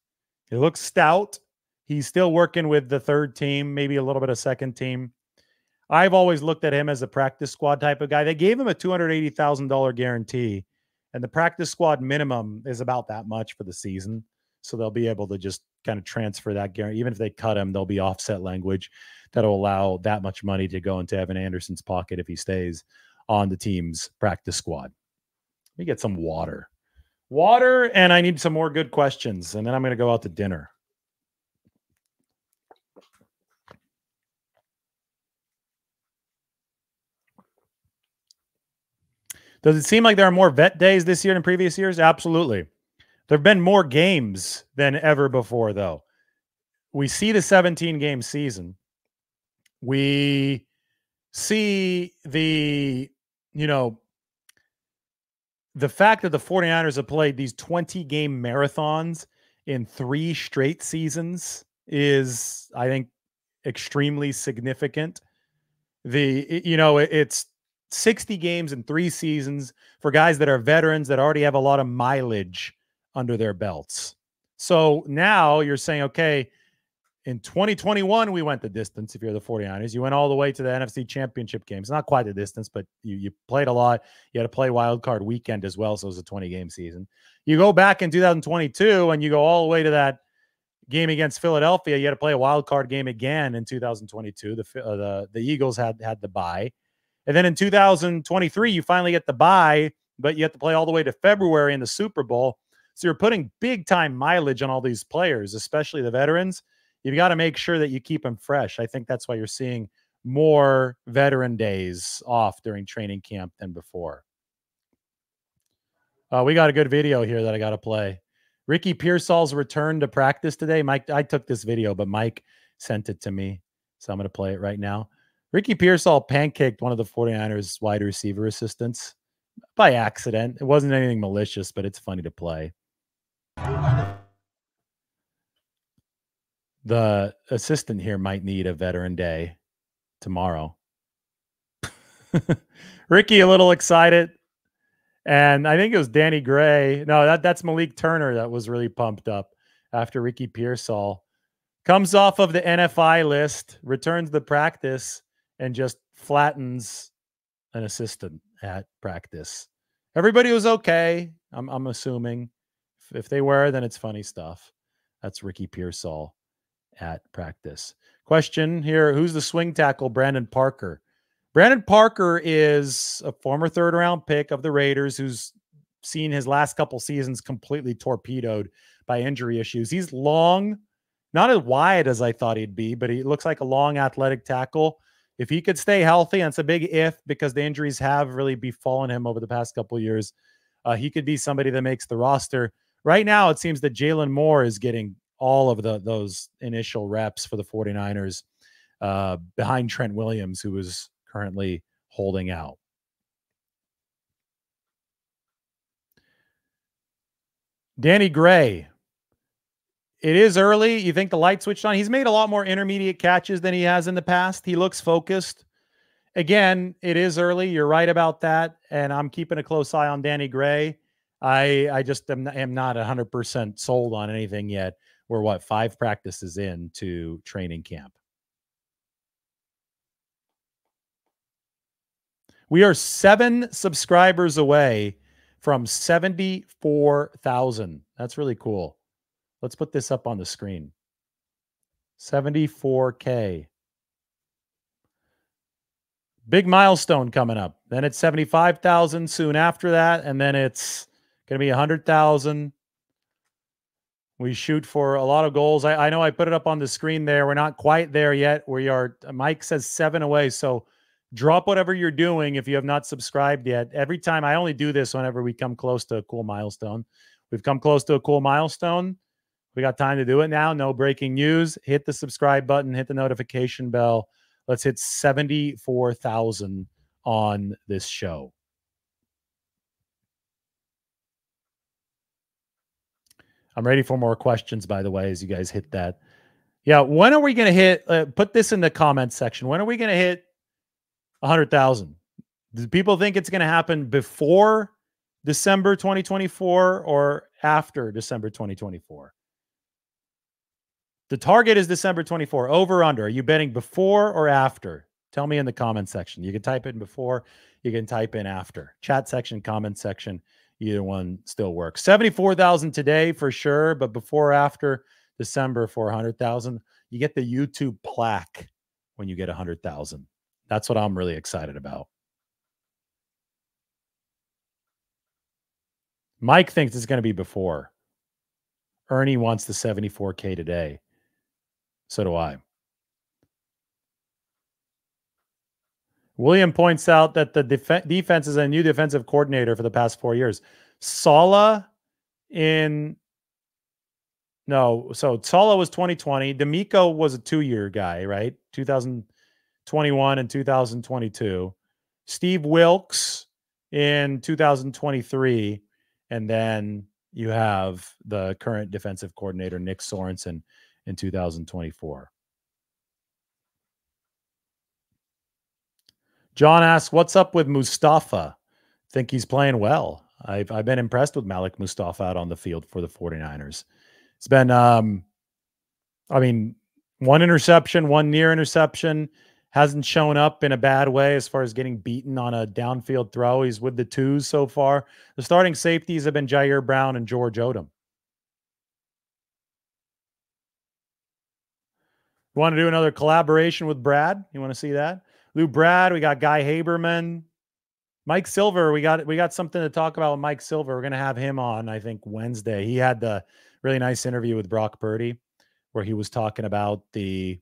He looks stout. He's still working with the third team, maybe a little bit of second team. I've always looked at him as a practice squad type of guy. They gave him a $280,000 guarantee, and the practice squad minimum is about that much for the season. So they'll be able to just kind of transfer that guarantee. Even if they cut him, there'll be offset language that'll allow that much money to go into Evan Anderson's pocket if he stays on the team's practice squad. Let me get some water. And I need some more good questions, and then I'm going to go out to dinner. Does it seem like there are more vet days this year than previous years? Absolutely. There have been more games than ever before, though. We see the 17-game season. We see the fact that the 49ers have played these 20-game marathons in 3 straight seasons is, I think, extremely significant. It's 60 games in 3 seasons for guys that are veterans that already have a lot of mileage under their belts. So now you're saying, okay, in 2021, we went the distance. If you're the 49ers, you went all the way to the NFC Championship games. Not quite the distance, but you played a lot. You had to play wild card weekend as well. So it was a 20-game season. You go back in 2022 and you go all the way to that game against Philadelphia. You had to play a wild card game again in 2022. The Eagles had the bye. And then in 2023, you finally get the bye, but you have to play all the way to February in the Super Bowl. So you're putting big time mileage on all these players, especially the veterans. You've got to make sure that you keep them fresh. I think that's why you're seeing more veteran days off during training camp than before. We got a good video here that I got to play. Ricky Pearsall's return to practice today. Mike, I took this video, but Mike sent it to me. So I'm going to play it right now. Ricky Pearsall pancaked one of the 49ers wide receiver assistants by accident. It wasn't anything malicious, but it's funny to play. The assistant here might need a veteran day tomorrow. Ricky, a little excited. And I think it was Danny Gray. No, that's Malik Turner that was really pumped up after Ricky Pearsall comes off of the NFI list, returns to practice, and just flattens an assistant at practice. Everybody was okay. I'm assuming. If they were, then it's funny stuff. That's Ricky Pearsall at practice. Question here: who's the swing tackle? Brandon Parker. Brandon Parker is a former 3rd-round pick of the Raiders who's seen his last couple seasons completely torpedoed by injury issues. He's long, not as wide as I thought he'd be, but he looks like a long athletic tackle. If he could stay healthy, and it's a big if because the injuries have really befallen him over the past couple of years, he could be somebody that makes the roster. Right now, it seems that Jalen Moore is getting all of those initial reps for the 49ers behind Trent Williams, who is currently holding out. Danny Gray. It is early. You think the light switched on? He's made a lot more intermediate catches than he has in the past. He looks focused. Again, it is early. You're right about that. And I'm keeping a close eye on Danny Gray. I just am not 100% sold on anything yet. We're 5 practices into training camp. We are 7 subscribers away from 74,000. That's really cool. Let's put this up on the screen. 74K. Big milestone coming up. Then it's 75,000 soon after that. And then it's going to be 100,000. We shoot for a lot of goals. I know I put it up on the screen there. We're not quite there yet. We are, Mike says 7 away. So drop whatever you're doing if you have not subscribed yet. Every time, I only do this whenever we come close to a cool milestone. We've come close to a cool milestone. We got time to do it now. No breaking news. Hit the subscribe button. Hit the notification bell. Let's hit 74,000 on this show. I'm ready for more questions, by the way, as you guys hit that. Yeah, when are we going to hit, put this in the comments section. When are we going to hit 100,000? Do people think it's going to happen before December 2024 or after December 2024? The target is December 24. Over, under. Are you betting before or after? Tell me in the comment section. You can type in before. You can type in after. Chat section, comment section. Either one still works. 74,000 today for sure, but before or after December for 100,000, you get the YouTube plaque when you get 100,000. That's what I'm really excited about. Mike thinks it's going to be before. Ernie wants the 74K today. So do I. William points out that the defense is a new defensive coordinator for the past 4 years. Sala Sala was 2020. D'Amico was a 2-year guy, right? 2021 and 2022. Steve Wilkes in 2023. And then you have the current defensive coordinator, Nick Sorensen, in 2024. John asks, what's up with Mustafa? Think he's playing well. I've been impressed with Malik Mustafa out on the field for the 49ers. It's been, one interception, one near interception. Hasn't shown up in a bad way as far as getting beaten on a downfield throw. He's with the 2s so far. The starting safeties have been Jair Brown and George Odom. You want to do another collaboration with Brad? You want to see that? Lou Brad, we got Guy Haberman. Mike Silver, we got something to talk about with Mike Silver. We're going to have him on, I think, Wednesday. He had the really nice interview with Brock Purdy where he was talking about the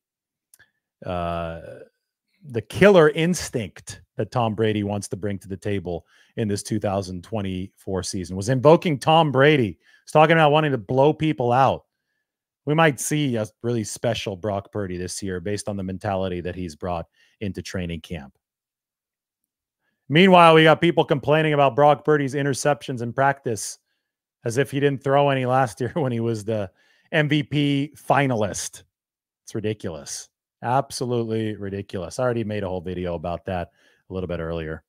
killer instinct that Tom Brady wants to bring to the table in this 2024 season. Was invoking Tom Brady. He's talking about wanting to blow people out. We might see a really special Brock Purdy this year based on the mentality that he's brought into training camp. Meanwhile, we got people complaining about Brock Purdy's interceptions in practice as if he didn't throw any last year when he was the MVP finalist. It's ridiculous. Absolutely ridiculous. I already made a whole video about that a little bit earlier.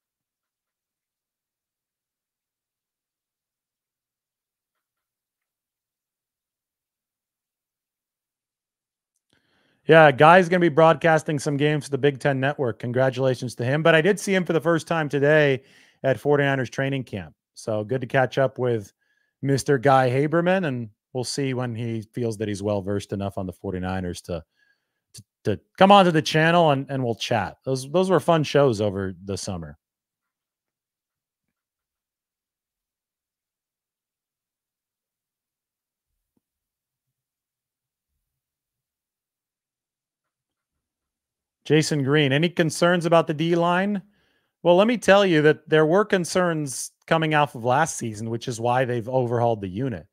Yeah, Guy's going to be broadcasting some games to the Big Ten Network. Congratulations to him. But I did see him for the first time today at 49ers training camp. So good to catch up with Mr. Guy Haberman, and we'll see when he feels that he's well-versed enough on the 49ers to come onto the channel and we'll chat. Those were fun shows over the summer. Jason Green, any concerns about the D-line? Well, let me tell you that there were concerns coming off of last season, which is why they've overhauled the unit.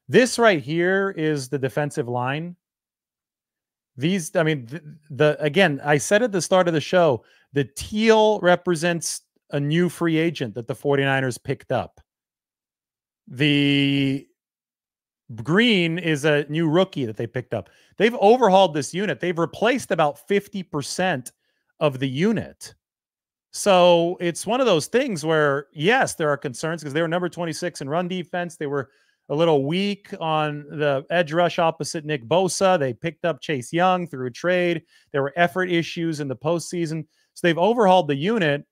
This right here is the defensive line. Again, I said at the start of the show, the teal represents a new free agent that the 49ers picked up. The Green is a new rookie that they picked up. They've overhauled this unit. They've replaced about 50% of the unit. So it's one of those things where, yes, there are concerns because they were number 26 in run defense. They were a little weak on the edge rush opposite Nick Bosa. They picked up Chase Young through a trade. There were effort issues in the postseason. So they've overhauled the unit.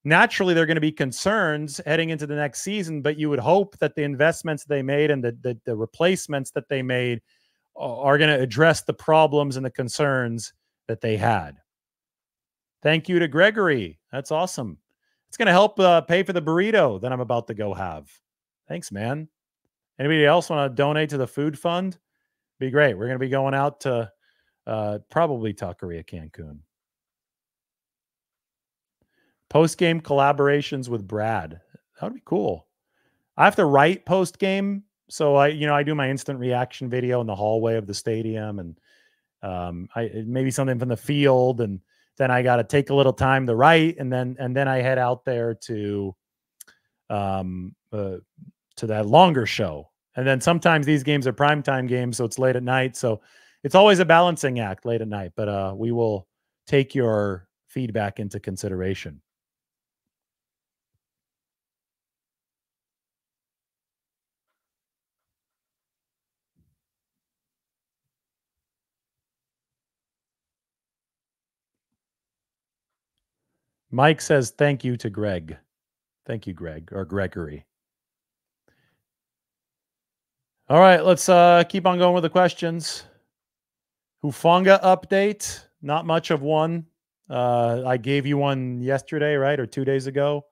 Naturally, there are going to be concerns heading into the next season, but you would hope that the investments they made and the replacements that they made are going to address the problems and the concerns that they had. Thank you to Gregory. That's awesome. It's going to help pay for the burrito that I'm about to go have. Thanks, man. Anybody else want to donate to the food fund? Be great. We're going to be going out to probably Taqueria Cancun. Post-game collaborations with Brad. That would be cool. I have to write post-game. So I do my instant reaction video in the hallway of the stadium, and maybe something from the field, and then I got to take a little time to write, and then I head out there to that longer show. And then sometimes these games are primetime games, so it's late at night. So it's always a balancing act late at night, but we will take your feedback into consideration. Mike says, thank you to Greg. Thank you, Greg, or Gregory. All right, let's keep on going with the questions. Hufanga update. Not much of one. I gave you one yesterday, right? Or 2 days ago.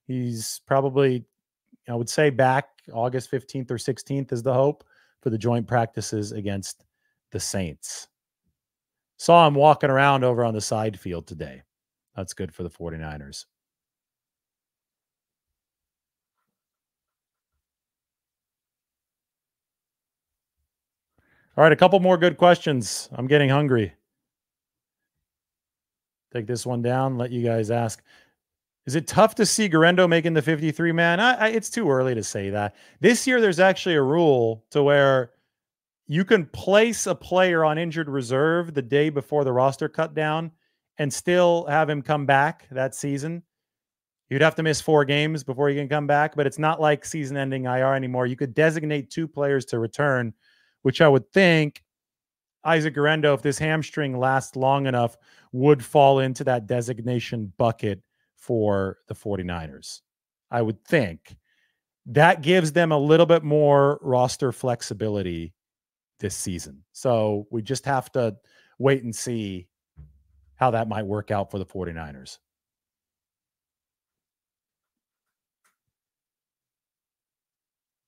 He's probably, I would say, back August 15th or 16th is the hope for the joint practices against the Saints. Saw him walking around over on the side field today. That's good for the 49ers. All right, a couple more good questions. I'm getting hungry. Take this one down, let you guys ask. Is it tough to see Garendo making the 53-man? It's too early to say that. This year, there's actually a rule to where you can place a player on injured reserve the day before the roster cut down and still have him come back that season. You'd have to miss 4 games before you can come back, but it's not like season-ending IR anymore. You could designate 2 players to return, which I would think Isaac Garendo, if this hamstring lasts long enough, would fall into that designation bucket for the 49ers. I would think that gives them a little bit more roster flexibility this season. So we just have to wait and see how that might work out for the 49ers.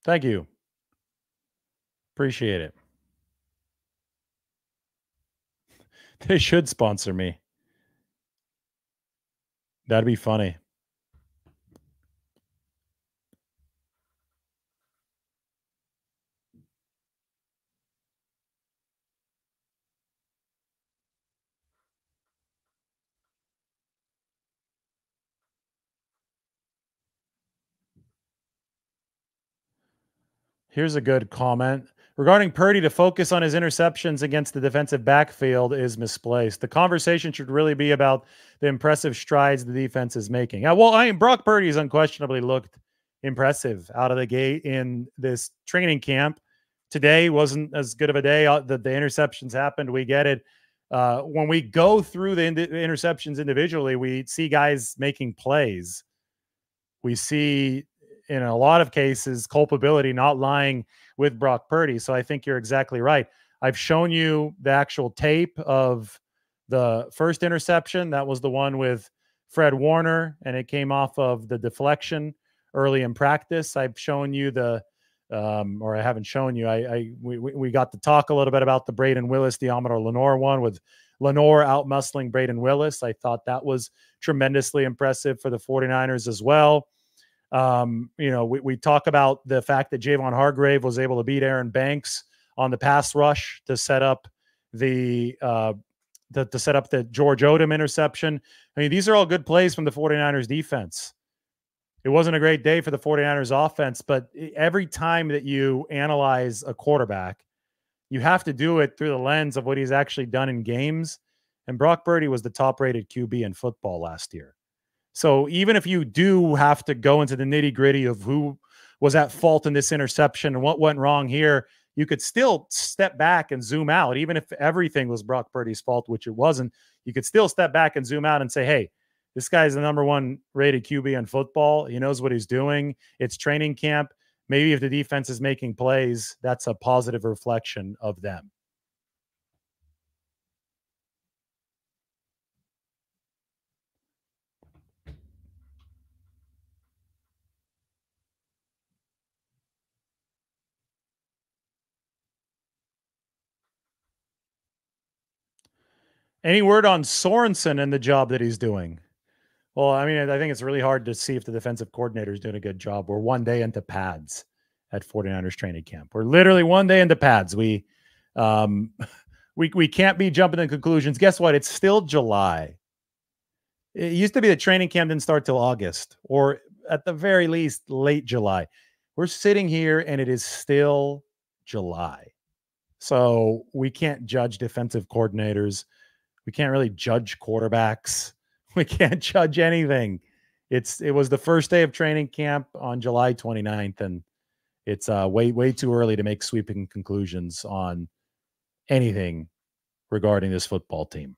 Thank you. Appreciate it. They should sponsor me. That'd be funny. Here's a good comment. Regarding Purdy, to focus on his interceptions against the defensive backfield is misplaced. The conversation should really be about the impressive strides the defense is making. Brock Purdy has unquestionably looked impressive out of the gate in this training camp. Today wasn't as good of a day. The interceptions happened. We get it. When we go through the interceptions individually, we see guys making plays. We see, in a lot of cases, culpability not lying with Brock Purdy. So I think you're exactly right. I've shown you the actual tape of the first interception. That was the one with Fred Warner, and it came off of the deflection early in practice. I've shown you or I haven't shown you. We got to talk a little bit about the Braden Willis, Diamador Lenore one, with Lenore out muscling Braden Willis. I thought that was tremendously impressive for the 49ers as well. We talk about the fact that Javon Hargrave was able to beat Aaron Banks on the pass rush to set up the George Odom interception. I mean, these are all good plays from the 49ers defense. it wasn't a great day for the 49ers offense, but every time that you analyze a quarterback, you have to do it through the lens of what he's actually done in games. And Brock Purdy was the top rated QB in football last year. So even if you do have to go into the nitty gritty of who was at fault in this interception and what went wrong here, you could still step back and zoom out. Even if everything was Brock Purdy's fault, which it wasn't, you could still step back and zoom out and say, hey, this guy's the number one rated QB in football. He knows what he's doing. It's training camp. Maybe if the defense is making plays, that's a positive reflection of them. Any word on Sorensen and the job that he's doing? Well, I mean, I think it's really hard to see if the defensive coordinator is doing a good job. We're one day into pads at 49ers training camp. We're literally one day into pads. We can't be jumping to conclusions. Guess what? It's still July. It used to be that training camp didn't start till August, or at the very least, late July. We're sitting here and it is still July. So we can't judge defensive coordinators. We can't really judge quarterbacks. We can't judge anything. It was the first day of training camp on July 29th, and it's way too early to make sweeping conclusions on anything regarding this football team.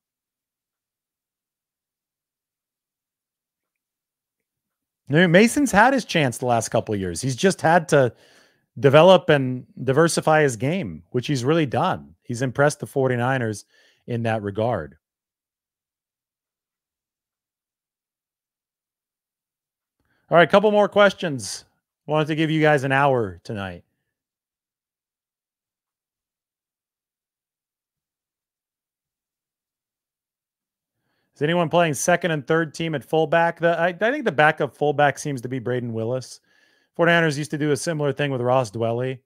Mason's had his chance the last couple of years. He's just had to develop and diversify his game, which he's really done. He's impressed the 49ers in that regard. All right, a couple more questions. Wanted to give you guys an hour tonight. Is anyone playing second and third team at fullback? I think the backup fullback seems to be Braden Willis. 49ers used to do a similar thing with Ross Dwelly,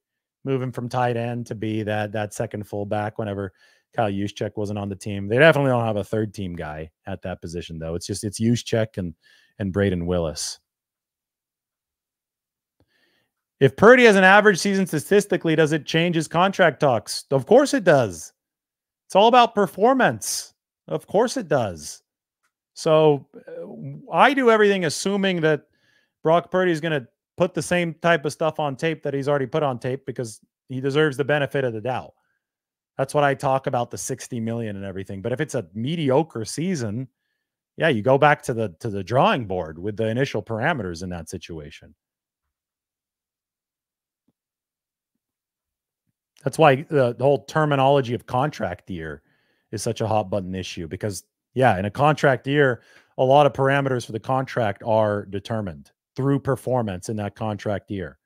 move him from tight end to be that second fullback whenever Kyle Juszczyk wasn't on the team. They definitely don't have a third team guy at that position, though. It's Juszczyk and Braden Willis. If Purdy has an average season statistically, does it change his contract talks? Of course it does. It's all about performance. Of course it does. So I do everything assuming that Brock Purdy is going to put the same type of stuff on tape that he's already put on tape because he deserves the benefit of the doubt. That's what I talk about, the 60 million and everything. But if it's a mediocre season, yeah, you go back to the drawing board with the initial parameters in that situation. That's why the whole terminology of contract year is such a hot button issue because, yeah, in a contract year, a lot of parameters for the contract are determined through performance in that contract year.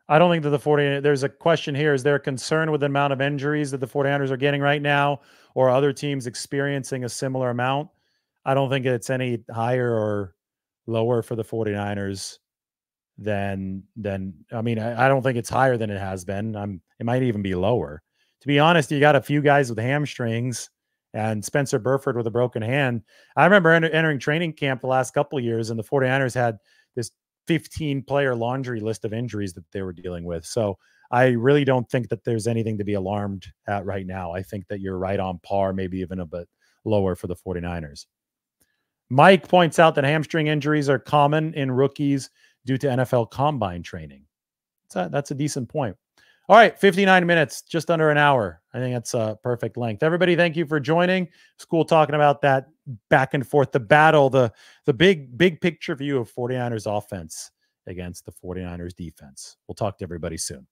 I don't think that the 49ers, there's a question here. Is there a concern with the amount of injuries that the 49ers are getting right now or other teams experiencing a similar amount? I don't think it's any higher or lower for the 49ers than I mean, I don't think it's higher than it has been. It might even be lower. To be honest, you got a few guys with hamstrings and Spencer Burford with a broken hand. I remember entering training camp the last couple of years, and the 49ers had this 15-player laundry list of injuries that they were dealing with. So I really don't think that there's anything to be alarmed at right now. I think that you're right on par, maybe even a bit lower for the 49ers. Mike points out that hamstring injuries are common in rookies due to NFL combine training. That's a decent point. All right, 59 minutes, just under an hour. I think that's a perfect length. Everybody, thank you for joining. It's cool talking about that back and forth, the battle, the big picture view of 49ers offense against the 49ers defense. We'll talk to everybody soon.